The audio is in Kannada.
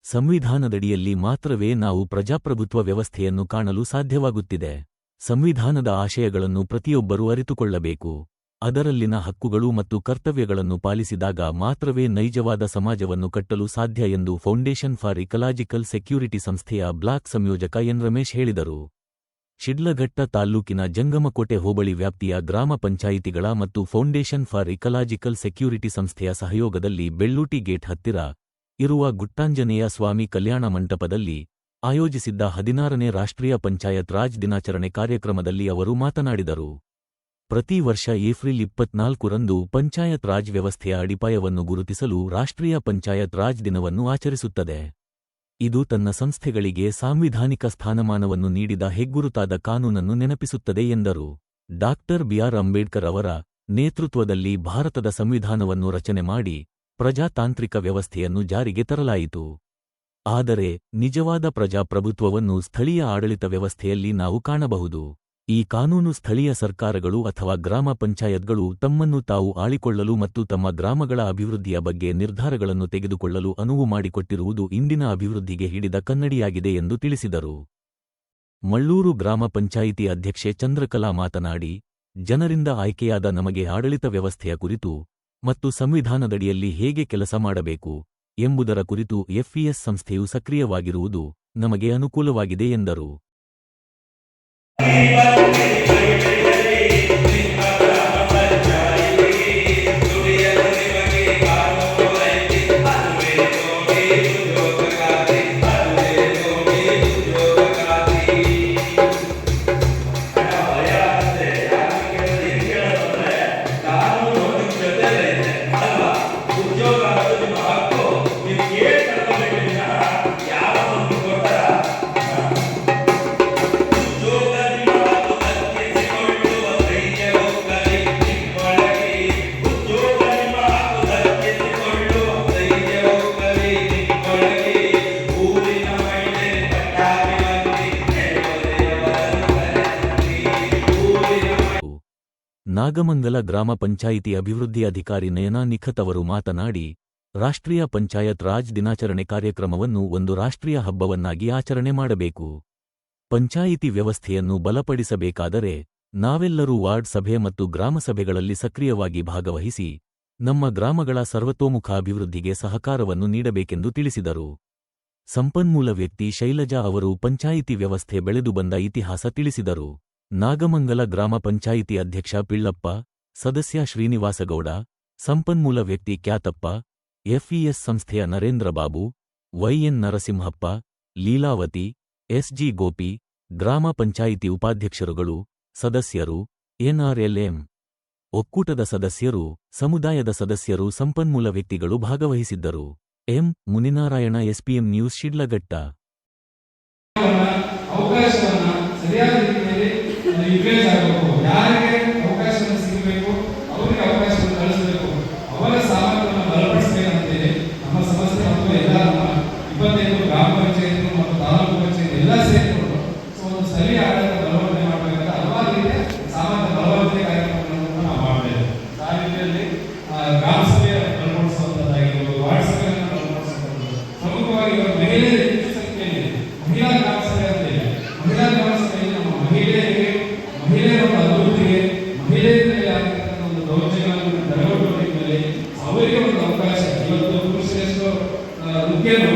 ಸಂವಿಧಾನದಡಿಯಲ್ಲಿ ಮಾತ್ರವೇ ನಾವು ಪ್ರಜಾಪ್ರಭುತ್ವ ವ್ಯವಸ್ಥೆಯನ್ನು ಕಾಣಲು ಸಾಧ್ಯವಾಗುತ್ತಿದೆ. ಸಂವಿಧಾನದ ಆಶಯಗಳನ್ನು ಪ್ರತಿಯೊಬ್ಬರೂ ಅರಿತುಕೊಳ್ಳಬೇಕು. ಅದರಲ್ಲಿನ ಹಕ್ಕುಗಳು ಮತ್ತು ಕರ್ತವ್ಯಗಳನ್ನು ಪಾಲಿಸಿದಾಗ ಮಾತ್ರವೇ ನೈಜವಾದ ಸಮಾಜವನ್ನು ಕಟ್ಟಲು ಸಾಧ್ಯ ಎಂದು ಫೌಂಡೇಶನ್ ಫಾರ್ ಇಕಲಾಜಿಕಲ್ ಸೆಕ್ಯೂರಿಟಿ ಸಂಸ್ಥೆಯ ಬ್ಲಾಕ್ ಸಂಯೋಜಕ ಎನ್ ರಮೇಶ್ ಹೇಳಿದರು. ಶಿಡ್ಲಘಟ್ಟ ತಾಲ್ಲೂಕಿನ ಜಂಗಮಕೋಟೆ ಹೋಬಳಿ ವ್ಯಾಪ್ತಿಯ ಗ್ರಾಮ ಪಂಚಾಯಿತಿಗಳ ಮತ್ತು ಫೌಂಡೇಶನ್ ಫಾರ್ ಇಕಲಾಜಿಕಲ್ ಸೆಕ್ಯೂರಿಟಿ ಸಂಸ್ಥೆಯ ಸಹಯೋಗದಲ್ಲಿ ಬೆಳ್ಳೂಟಿ ಗೇಟ್ ಹತ್ತಿರ ಇರುವ ಗುಟ್ಟಾಂಜನೇಯ ಸ್ವಾಮಿ ಕಲ್ಯಾಣ ಮಂಟಪದಲ್ಲಿ ಆಯೋಜಿಸಿದ್ದ 16ನೇ ರಾಷ್ಟ್ರೀಯ ಪಂಚಾಯತ್ ರಾಜ್ ದಿನಾಚರಣೆ ಕಾರ್ಯಕ್ರಮದಲ್ಲಿ ಅವರು ಮಾತನಾಡಿದರು. ಪ್ರತಿ ವರ್ಷ ಏಪ್ರಿಲ್ 24ರಂದು ಪಂಚಾಯತ್ ರಾಜ್ ವ್ಯವಸ್ಥೆಯ ಅಡಿಪಾಯವನ್ನು ಗುರುತಿಸಲು ರಾಷ್ಟ್ರೀಯ ಪಂಚಾಯತ್ ರಾಜ್ ದಿನವನ್ನು ಆಚರಿಸುತ್ತದೆ. ಇದು ತನ್ನ ಸಂಸ್ಥೆಗಳಿಗೆ ಸಾಂವಿಧಾನಿಕ ಸ್ಥಾನಮಾನವನ್ನು ನೀಡಿದ ಹೆಗ್ಗುರುತಾದ ಕಾನೂನನ್ನು ನೆನಪಿಸುತ್ತದೆ ಎಂದರು. ಡಾ. ಬಿ.ಆರ್. ಅಂಬೇಡ್ಕರ್ ಅವರ ನೇತೃತ್ವದಲ್ಲಿ ಭಾರತದ ಸಂವಿಧಾನವನ್ನು ರಚನೆ ಮಾಡಿ ಪ್ರಜಾತಾಂತ್ರಿಕ ವ್ಯವಸ್ಥೆಯನ್ನು ಜಾರಿಗೆ ತರಲಾಯಿತು. ಆದರೆ ನಿಜವಾದ ಪ್ರಜಾಪ್ರಭುತ್ವವನ್ನು ಸ್ಥಳೀಯ ಆಡಳಿತ ವ್ಯವಸ್ಥೆಯಲ್ಲಿ ನಾವು ಕಾಣಬಹುದು. ಈ ಕಾನೂನು ಸ್ಥಳೀಯ ಸರ್ಕಾರಗಳು ಅಥವಾ ಗ್ರಾಮ ಪಂಚಾಯತ್ಗಳು ತಮ್ಮನ್ನು ತಾವು ಆಳಿಕೊಳ್ಳಲು ಮತ್ತು ತಮ್ಮ ಗ್ರಾಮಗಳ ಅಭಿವೃದ್ಧಿಯ ಬಗ್ಗೆ ನಿರ್ಧಾರಗಳನ್ನು ತೆಗೆದುಕೊಳ್ಳಲು ಅನುವು ಮಾಡಿಕೊಟ್ಟಿರುವುದು ಇಂದಿನ ಅಭಿವೃದ್ಧಿಗೆ ಹಿಡಿದ ಕನ್ನಡಿಯಾಗಿದೆ ಎಂದು ತಿಳಿಸಿದರು. ಮಳ್ಳೂರು ಗ್ರಾಮ ಪಂಚಾಯಿತಿ ಅಧ್ಯಕ್ಷೆ ಚಂದ್ರಕಲಾ ಮಾತನಾಡಿ, ಜನರಿಂದ ಆಯ್ಕೆಯಾದ ನಮಗೆ ಆಡಳಿತ ವ್ಯವಸ್ಥೆಯ ಕುರಿತು ಮತ್ತು ಸಂವಿಧಾನದಡಿಯಲ್ಲಿ ಹೇಗೆ ಕೆಲಸ ಮಾಡಬೇಕು ಎಂಬುದರ ಕುರಿತು ಎಫ್ಇಎಸ್ ಸಂಸ್ಥೆಯು ಸಕ್ರಿಯವಾಗಿರುವುದು ನಮಗೆ ಅನುಕೂಲವಾಗಿದೆ ಎಂದರು. ನಾಗಮಂಗಲ ಗ್ರಾಮ ಪಂಚಾಯಿತಿ ಅಭಿವೃದ್ಧಿ ಅಧಿಕಾರಿ ನಯನಾ ನಿಖತ್ ಅವರು ಮಾತನಾಡಿ, ರಾಷ್ಟ್ರೀಯ ಪಂಚಾಯತ್ ರಾಜ್ ದಿನಾಚರಣೆ ಕಾರ್ಯಕ್ರಮವನ್ನು ಒಂದು ರಾಷ್ಟ್ರೀಯ ಹಬ್ಬವನ್ನಾಗಿ ಆಚರಣೆ ಮಾಡಬೇಕು. ಪಂಚಾಯಿತಿ ವ್ಯವಸ್ಥೆಯನ್ನು ಬಲಪಡಿಸಬೇಕಾದರೆ ನಾವೆಲ್ಲರೂ ವಾರ್ಡ್ ಸಭೆ ಮತ್ತು ಗ್ರಾಮಸಭೆಗಳಲ್ಲಿ ಸಕ್ರಿಯವಾಗಿ ಭಾಗವಹಿಸಿ ನಮ್ಮ ಗ್ರಾಮಗಳ ಸರ್ವತೋಮುಖ ಅಭಿವೃದ್ಧಿಗೆ ಸಹಕಾರವನ್ನು ನೀಡಬೇಕೆಂದು ತಿಳಿಸಿದರು. ಸಂಪನ್ಮೂಲ ವ್ಯಕ್ತಿ ಶೈಲಜಾ ಅವರು ಪಂಚಾಯಿತಿ ವ್ಯವಸ್ಥೆ ಬೆಳೆದು ಬಂದ ಇತಿಹಾಸ ತಿಳಿಸಿದರು. ನಾಗಮಂಗಲ ಗ್ರಾಮ ಪಂಚಾಯಿತಿ ಅಧ್ಯಕ್ಷ ಪಿಳ್ಳಪ್ಪ, ಸದಸ್ಯ ಶ್ರೀನಿವಾಸಗೌಡ, ಸಂಪನ್ಮೂಲ ವ್ಯಕ್ತಿ ಕ್ಯಾತಪ್ಪ, ಎಫ್ಇಎಸ್ ಸಂಸ್ಥೆಯ ನರೇಂದ್ರ ಬಾಬು, ವೈಎನ್ ನರಸಿಂಹಪ್ಪ, ಲೀಲಾವತಿ, ಎಸ್ಜಿ ಗೋಪಿ, ಗ್ರಾಮ ಪಂಚಾಯಿತಿ ಉಪಾಧ್ಯಕ್ಷರುಗಳು, ಸದಸ್ಯರು, ಎನ್ಆರ್ಎಲ್ಎಂ ಒಕ್ಕೂಟದ ಸದಸ್ಯರು, ಸಮುದಾಯದ ಸದಸ್ಯರು, ಸಂಪನ್ಮೂಲ ವ್ಯಕ್ತಿಗಳು ಭಾಗವಹಿಸಿದ್ದರು. M. Muninarayana, SPM news, Shidlaghatta. Utilise ಆಗಬೇಕು. ಯಾರಿಗೆ ಅವಕಾಶವನ್ನು ಸಿಗಬೇಕು ಅವರಿಗೆ ಅವಕಾಶವನ್ನು ಕಳಿಸಬೇಕು. ಅವರ ಸಾಮರ್ಥ್ಯವನ್ನು ಬಲಪಡಿಸಬೇಕಂತೇಳಿ ನಮ್ಮ ಸಮಸ್ಯೆ ಮತ್ತು ಎಲ್ಲ ನಮ್ಮ 25 ಗ್ರಾಮ ಪಂಚಾಯತ್ಗಳು ಮತ್ತು ತಾಲೂಕು ಪಂಚಾಯತ್ ಎಲ್ಲ ಸೇರಿಕೊಂಡು ಒಂದು ಸ್ಥಳೀಯ ಆಡಳಿತ ಬಲವರ್ಧನೆ ಮಾಡಬೇಕಂತ ಹಲವಾರು ರೀತಿಯ ಸಾಮರ್ಥ್ಯ ಬಲವರ್ಧನೆ ಕಾರ್ಯಕ್ರಮಗಳನ್ನು ನಾವು ಮಾಡ್ತೇವೆ. ಆ ರೀತಿಯಲ್ಲಿ ಗ್ರಾಮ ಸಭೆಯ ಬಲಪಡಿಸುವಂಥದ್ದಾಗಿರ್ಬೋದು, ವಾರ್ಡ್ ಸಭೆಯನ್ನು ಬಲಪಡಿಸುವಂಥದ್ದು, ಪ್ರಮುಖವಾಗಿ ಮಹಿಳೆಯರ ಹೆಚ್ಚು ಸಂಖ್ಯೆಯಲ್ಲಿ ಮಹಿಳಾ ಗ್ರಾಮ ಸಭೆ ಅಂತೇಳಿ ಮಹಿಳಾ ಗ್ರಾಮ ಸಭೆಯಲ್ಲಿ ನಮ್ಮ ಮಹಿಳೆಯರ ಒಂದು ಅಭಿವೃದ್ಧಿಗೆ ಮಹಿಳೆಯರಲ್ಲಿ ಆಗತಕ್ಕಂಥ ಒಂದು ದೌರ್ಜನ್ಯಗಳನ್ನು ತಡೆಗಟ್ಟುವ ನಿಟ್ಟಿನಲ್ಲಿ ಅವರಿಗೆ ಒಂದು ಅವಕಾಶ. ಇವತ್ತು ಪುರುಷರೆಷ್ಟು ಮುಖ್ಯನೋ